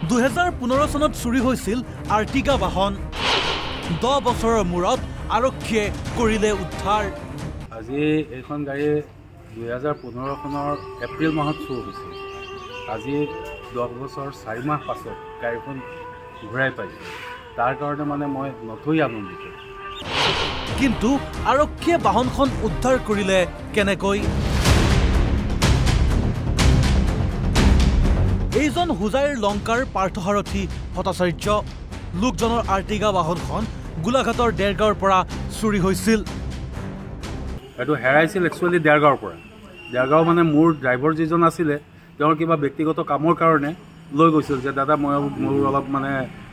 2015 চনত চুৰি হৈছিল আৰ্টিকা বাহন 10 বছৰৰ মূৰত আৰক্ষীয়ে কৰিলে উদ্ধাৰ আজি এইখন গাড়ী 2015 চনৰ এপ্ৰিল মাহত চুৰ হৈছিল আজি 10 বছৰ 4 মাহ পাছত গাড়ীখন ঘূৰাই পাইছোঁ তাৰ কাৰণে মানে মই নথৈ আনন্দিত কিন্তু আৰক্ষীয়ে বাহনখন উদ্ধাৰ কৰিলে কেনেকৈ এইজন হুজাইৰ লংকাৰ পাৰ্থসাৰথী ভট্টাচাৰ্য লোকজনৰ আৰ্টিকা বাহনখন গোলাঘাটৰ দেৰগাঁৱৰ পৰা চুৰি হৈছিল এইটো হেৰাইছিল একচুৱেলি দেৰগাঁৱৰ পৰা দেৰগাঁও মানে মোৰ ড্ৰাইভাৰ যিজন আছিলে তেওঁৰ কিবা ব্যক্তিগত কামৰ কাৰণে লৈ গৈছিল যে দাদা মই মোৰ অলপ মানে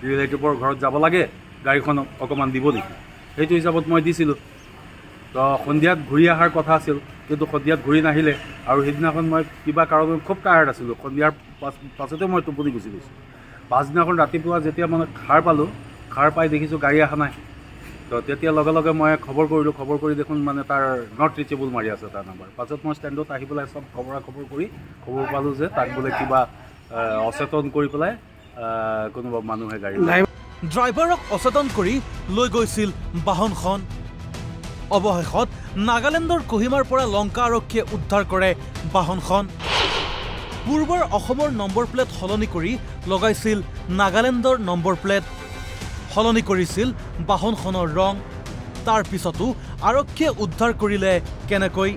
ৰিলেটিভৰ ঘৰত যাব লাগে গাড়ীখন অকণমান দিব নেকি সেইটো হিচাপত মই দিছিলোঁ তো সন্ধিয়াত ঘূৰি অহাৰ কথা আছিল কিন্তু সন্ধিয়াত ঘূৰি নাহিলে আৰু সেইদিনাখন মই কিবা কাৰণত খুব টায়াৰ্ড আছিলোঁ সন্ধিয়াৰ পাছতে মই টোপনি গুচি গৈছোঁ পাছদিনাখন ৰাতিপুৱা যেতিয়া মানে খাৰ পাই দেখিছোঁ গাড়ী অহা নাই তো তেতিয়া লগে লগে মই খবৰ কৰিলোঁ খবৰ কৰি দেখোন মানে তাৰ নট ৰিচেবল মাৰি আছে তাৰ নাম্বাৰ পাছত মই ষ্টেণ্ডত আহি পেলাই চব খবৰ কৰি খবৰ পালোঁ যে তাক বোলে কিবা অচেতন কৰি পেলাই কোনোবা মানুহে গাড়ী ড্ৰাইভাৰক অচেতন কৰি লৈ গৈছিল বাহনখন অৱশেষত নাগালেণ্ডৰ কোহিমাৰ পৰা লংকা আৰক্ষীয়ে উদ্ধাৰ কৰে বাহনখন পূৰ্বৰ অসমৰ নম্বৰ প্লেট সলনি কৰি লগাইছিল নাগালেণ্ডৰ নম্বৰ প্লেট সলনি কৰিছিল বাহনখনৰ ৰং তাৰ পিছতো আৰক্ষীয়ে উদ্ধাৰ কৰিলে কেনেকৈ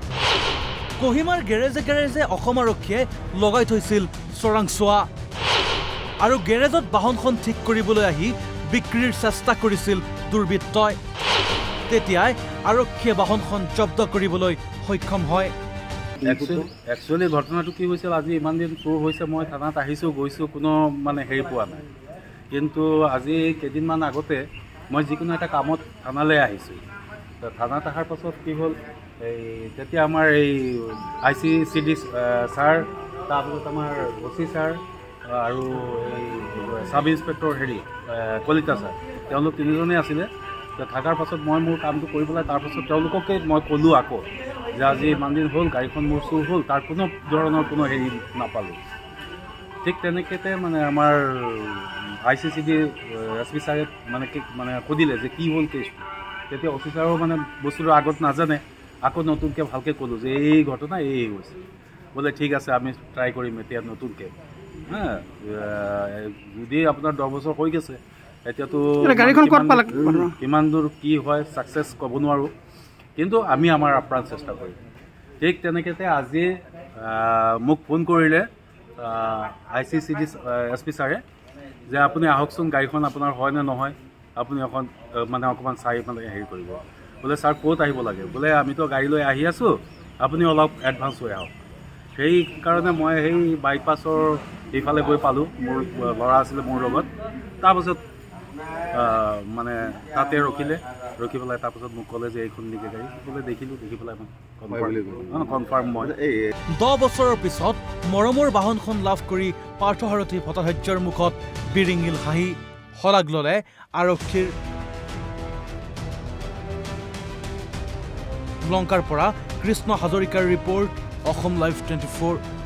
কোহিমাৰ গেৰেজে অসম আৰক্ষীয়ে লগাই থৈছিল চোৰাংচোৱা আৰু গেৰেজত বাহনখন ঠিক কৰিবলৈ আহি বিক্ৰীৰ চেষ্টা কৰিছিল দুৰ্বৃত্তই তেতিয়াই আৰক্ষীয়ে বাহনখন জব্দ কৰিবলৈ সক্ষম হয় একচুৱেলি ঘটনাটো কি হৈছিল আজি ইমান দিন চুৰ হৈছে মই থানাত আহিছোঁ গৈছোঁ কোনো মানে হেৰি পোৱা নাই কিন্তু আজি কেইদিনমান আগতে মই যিকোনো এটা কামত থানালৈ আহিছোঁ থানাত অহাৰ পাছত কি হ'ল এই তেতিয়া আমাৰ এই ICCD ছাৰ তাৰপিছত আমাৰ OC ছাৰ আৰু এই চাব ইন্সপেক্টৰ কলিতা ছাৰ তেওঁলোক তিনিজনেই আছিলে থকাৰ পাছত মই মোৰ কামটো কৰি পেলাই তাৰপাছত তেওঁলোককে মই ক'লোঁ আকৌ যে আজি ইমান দিন হ'ল গাড়ীখন মোৰ চুৰ হ'ল তাৰ কোনো ধৰণৰ কোনো হেৰি নাপালোঁ ঠিক তেনেকৈ মানে আমাৰ ICCD SP ছাৰে মানে সুধিলে যে কি হ'ল কেছটো তেতিয়া অফিচাৰো মানে বস্তুটো আগত নাজানে আকৌ নতুনকৈ ভালকৈ ক'লোঁ যে এই ঘটনা এই হৈছে বোলে ঠিক আছে আমি ট্ৰাই কৰিম এতিয়া নতুনকৈ যদি আপোনাৰ 10 বছৰ হৈ গৈছে এতিয়াতো কিমান দূৰ কি হয় ছাকচেছ ক'ব নোৱাৰোঁ কিন্তু আমি আমাৰ আপ্ৰাণ চেষ্টা কৰিম ঠিক তেনেকৈ আজি মোক ফোন কৰিলে ICCD SP ছাৰে যে আপুনি আহকচোন গাড়ীখন আপোনাৰ হয় নে নহয় আপুনি এখন মানে অকণমান চাই মানে হেৰি কৰিব বোলে ছাৰ ক'ত আহিব লাগে বোলে আমিতো গাড়ী লৈ আহি আছোঁ আপুনি অলপ এডভান্স হৈ আহক সেইকাৰণে মই সেই বাইপাছৰ এইফালে গৈ পালোঁ মোৰ ল'ৰা আছিলে মোৰ লগত তাৰপাছত মানে তাতে ৰখি পেলাই তাৰপাছত মোক ক'লে যে এইখন নেকি গাড়ী বোলে দেখিলোঁ দেখি পেলাই কনফাৰ্ম মই 10 বছৰৰ পিছত মৰমৰ বাহনখন লাভ কৰি পাৰ্থসাৰথী ভট্টাচাৰ্যৰ মুখত বিৰিঙিল হাঁহি শলাগ ল'লে আৰক্ষীৰ লংকাৰ পৰা কৃষ্ণ হাজৰিকাৰ ৰিপৰ্ট অসম লাইভ 24